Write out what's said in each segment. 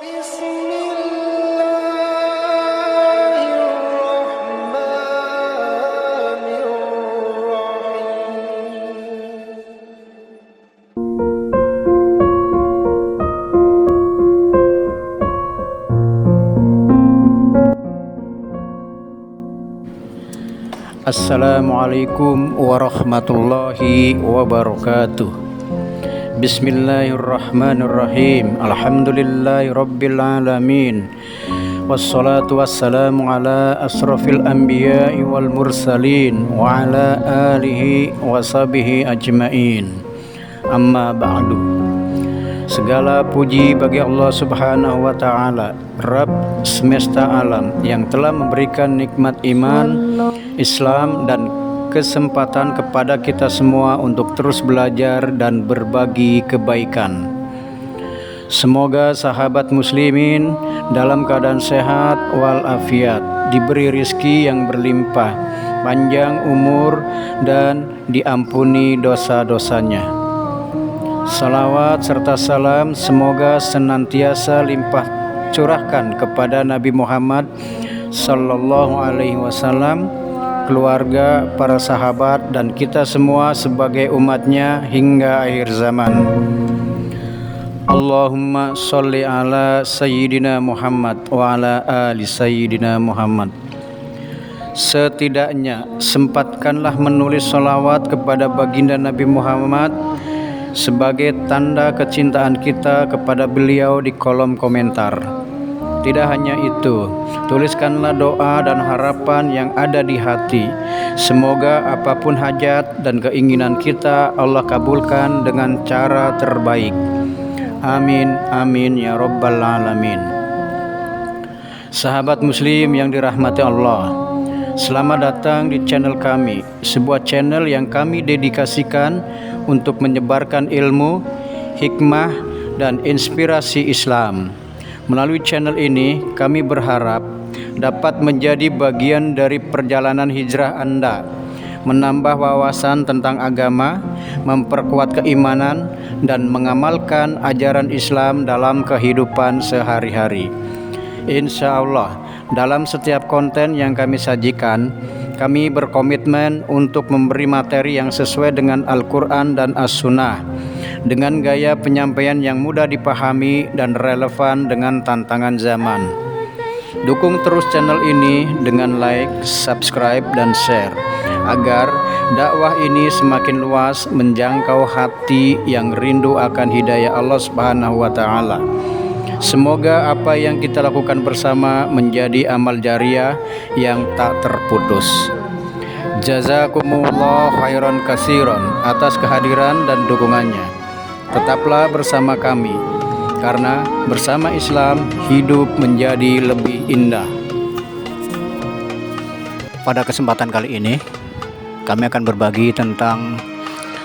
Assalamualaikum warahmatullahi wabarakatuh. Bismillahirrahmanirrahim. Alhamdulillahirabbil alamin. Wassalatu wassalamu ala asrafil anbiya'i wal mursalin wa ala alihi wa sahbihi ajmain. Amma ba'du. Segala puji bagi Allah Subhanahu wa taala, Rabb semesta alam, yang telah memberikan nikmat iman, Islam dan kesempatan kepada kita semua untuk terus belajar dan berbagi kebaikan. Semoga sahabat muslimin dalam keadaan sehat walafiat, diberi rizki yang berlimpah, panjang umur dan diampuni dosa-dosanya. Salawat serta salam semoga senantiasa limpah curahkan kepada Nabi Muhammad sallallahu alaihi wasallam, keluarga, para sahabat, dan kita semua sebagai umatnya hingga akhir zaman. Allahumma sholli ala Sayyidina Muhammad wa ala ali Sayyidina Muhammad. Setidaknya sempatkanlah menulis salawat kepada baginda Nabi Muhammad sebagai tanda kecintaan kita kepada beliau di kolom komentar. Tidak hanya itu, tuliskanlah doa dan harapan yang ada di hati. Semoga apapun hajat dan keinginan kita Allah kabulkan dengan cara terbaik. Amin, amin ya rabbal alamin. Sahabat muslim yang dirahmati Allah, selamat datang di channel kami, sebuah channel yang kami dedikasikan untuk menyebarkan ilmu, hikmah, dan inspirasi Islam. Melalui channel ini, kami berharap dapat menjadi bagian dari perjalanan hijrah Anda, menambah wawasan tentang agama, memperkuat keimanan, dan mengamalkan ajaran Islam dalam kehidupan sehari-hari. Insya Allah, dalam setiap konten yang kami sajikan, kami berkomitmen untuk memberi materi yang sesuai dengan Al-Quran dan As-Sunnah, dengan gaya penyampaian yang mudah dipahami dan relevan dengan tantangan zaman. Dukung terus channel ini dengan like, subscribe, dan share, agar dakwah ini semakin luas menjangkau hati yang rindu akan hidayah Allah Subhanahu wa taala. Semoga apa yang kita lakukan bersama menjadi amal jariah yang tak terputus. Jazakumullah khairan katsiran atas kehadiran dan dukungannya. Tetaplah bersama kami, karena bersama Islam hidup menjadi lebih indah. Pada kesempatan kali ini, kami akan berbagi tentang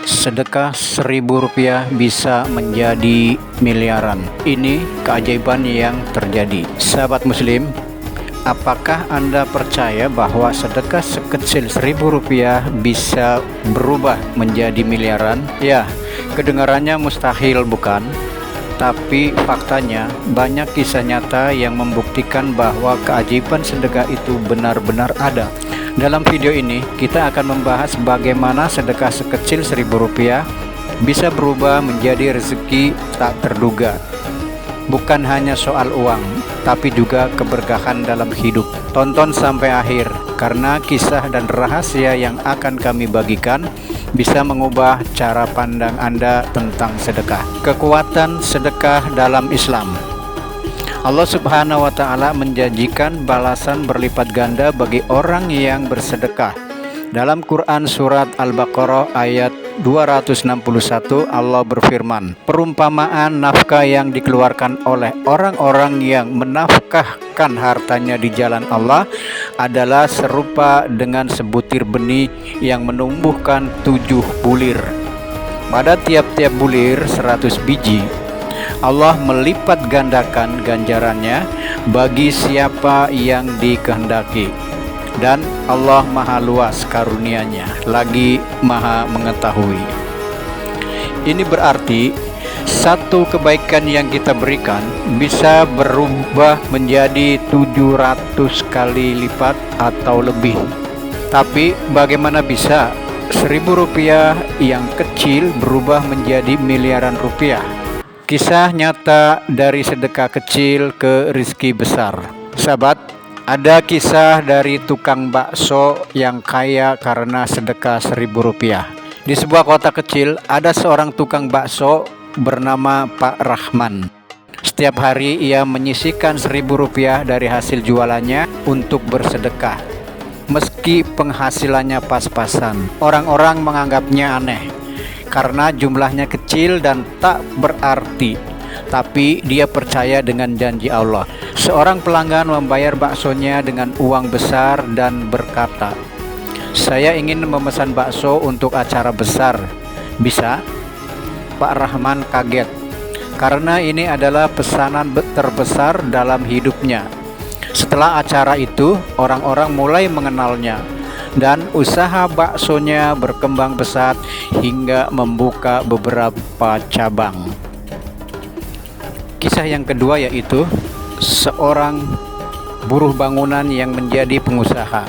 sedekah Rp1.000 bisa menjadi miliaran. Ini keajaiban yang terjadi. Sahabat muslim, apakah Anda percaya bahwa sedekah sekecil Rp1.000 bisa berubah menjadi miliaran? Ya, kedengarannya mustahil bukan? Tapi faktanya banyak kisah nyata yang membuktikan bahwa keajaiban sedekah itu benar-benar ada. Dalam video ini kita akan membahas bagaimana sedekah sekecil Rp1.000 bisa berubah menjadi rezeki tak terduga. Bukan hanya soal uang, tapi juga keberkahan dalam hidup. Tonton sampai akhir, karena kisah dan rahasia yang akan kami bagikan bisa mengubah cara pandang Anda tentang sedekah. Kekuatan sedekah dalam Islam. Allah Subhanahu wa taala menjanjikan balasan berlipat ganda bagi orang yang bersedekah. Dalam Quran surat Al-Baqarah ayat 261, Allah berfirman, perumpamaan nafkah yang dikeluarkan oleh orang-orang yang menafkahkan hartanya di jalan Allah adalah serupa dengan sebutir benih yang menumbuhkan 7 bulir. Pada tiap-tiap bulir 100 biji. Allah melipat gandakan ganjarannya bagi siapa yang dikehendaki. Dan Allah maha luas karunia-Nya, lagi maha mengetahui. Ini berarti Satu kebaikan yang kita berikan bisa berubah menjadi 700 kali lipat atau lebih. Tapi bagaimana bisa Rp1.000 yang kecil berubah menjadi miliaran rupiah? Kisah nyata dari sedekah kecil ke rezeki besar. Sahabat, ada kisah dari tukang bakso yang kaya karena sedekah Rp1.000. Di sebuah kota kecil ada seorang tukang bakso bernama Pak Rahman. Setiap hari ia menyisihkan Rp1.000 dari hasil jualannya untuk bersedekah. Meski penghasilannya pas-pasan, orang-orang menganggapnya aneh karena jumlahnya kecil dan tak berarti. Tapi dia percaya dengan janji Allah. Seorang pelanggan membayar baksonya dengan uang besar dan berkata, "Saya ingin memesan bakso untuk acara besar. Bisa?" Pak Rahman kaget karena ini adalah pesanan terbesar dalam hidupnya. Setelah acara itu, orang-orang mulai mengenalnya dan usaha baksonya berkembang pesat hingga membuka beberapa cabang. Kisah yang kedua yaitu seorang buruh bangunan yang menjadi pengusaha.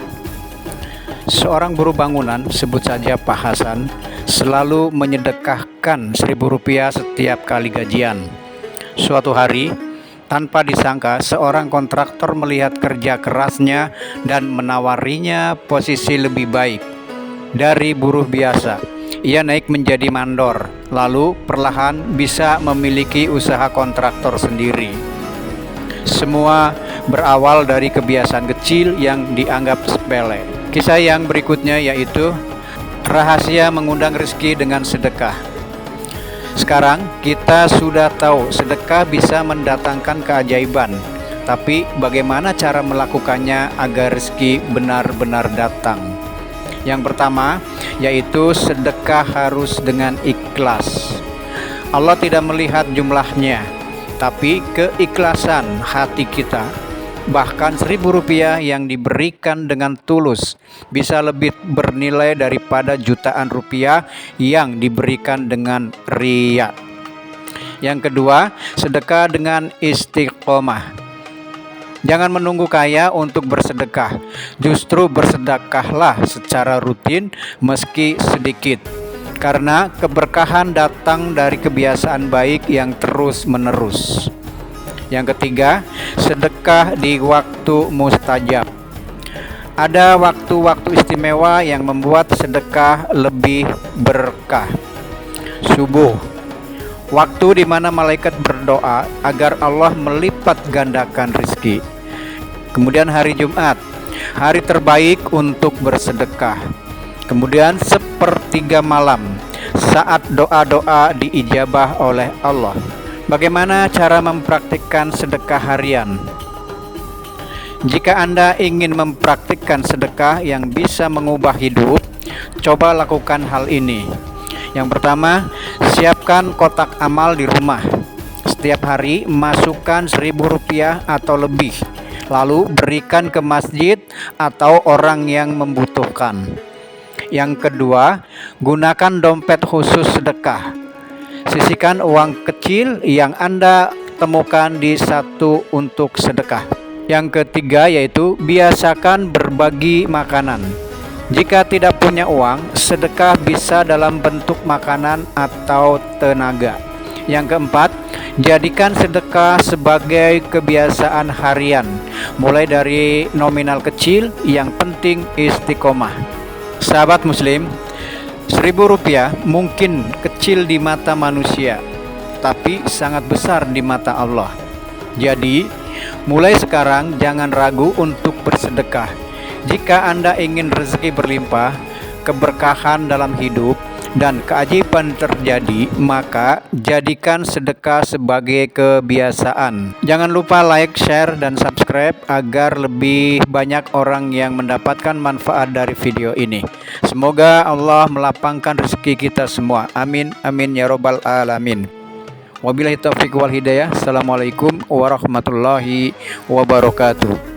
Seorang buruh bangunan, sebut saja Pak Hasan, selalu menyedekahkan Rp1.000 setiap kali gajian. Suatu hari, tanpa disangka, seorang kontraktor melihat kerja kerasnya dan menawarinya posisi lebih baik dari buruh biasa. Ia naik menjadi mandor, lalu perlahan bisa memiliki usaha kontraktor sendiri. Semua berawal dari kebiasaan kecil yang dianggap sepele. Kisah yang berikutnya yaitu rahasia mengundang rezeki dengan sedekah. Sekarang kita sudah tahu sedekah bisa mendatangkan keajaiban. Tapi bagaimana cara melakukannya agar rezeki benar-benar datang? Yang pertama yaitu sedekah harus dengan ikhlas. Allah tidak melihat jumlahnya, tapi keikhlasan hati kita. Bahkan Rp1.000 yang diberikan dengan tulus bisa lebih bernilai daripada jutaan rupiah yang diberikan dengan riya. Yang kedua, sedekah dengan istiqomah. Jangan menunggu kaya untuk bersedekah. Justru bersedekahlah secara rutin meski sedikit. Karena keberkahan datang dari kebiasaan baik yang terus-menerus. Yang ketiga, sedekah di waktu mustajab. Ada waktu-waktu istimewa yang membuat sedekah lebih berkah. Subuh, waktu di mana malaikat berdoa agar Allah melipat gandakan rezeki. Kemudian hari Jumat, hari terbaik untuk bersedekah. Kemudian sepertiga malam, saat doa-doa diijabah oleh Allah. Bagaimana cara mempraktikkan sedekah harian? Jika Anda ingin mempraktikkan sedekah yang bisa mengubah hidup, coba lakukan hal ini. Yang pertama, siapkan kotak amal di rumah. Setiap hari masukkan Rp1.000 atau lebih, lalu berikan ke masjid atau orang yang membutuhkan. Yang kedua, gunakan dompet khusus sedekah. Sisihkan uang kecil yang Anda temukan di satu untuk sedekah. Yang ketiga yaitu biasakan berbagi makanan. Jika tidak punya uang, sedekah bisa dalam bentuk makanan atau tenaga. Yang keempat, jadikan sedekah sebagai kebiasaan harian. Mulai dari nominal kecil, yang penting istiqomah. Sahabat muslim, Rp1.000 mungkin kecil di mata manusia, tapi sangat besar di mata Allah. Jadi, mulai sekarang jangan ragu untuk bersedekah. Jika Anda ingin rezeki berlimpah, keberkahan dalam hidup, dan keajaiban terjadi, maka jadikan sedekah sebagai kebiasaan. Jangan lupa like, share, dan subscribe agar lebih banyak orang yang mendapatkan manfaat dari video ini. Semoga Allah melapangkan rezeki kita semua. Amin, amin ya robbal alamin. Wabillahi taufiq wal hidayah. Assalamualaikum warahmatullahi wabarakatuh.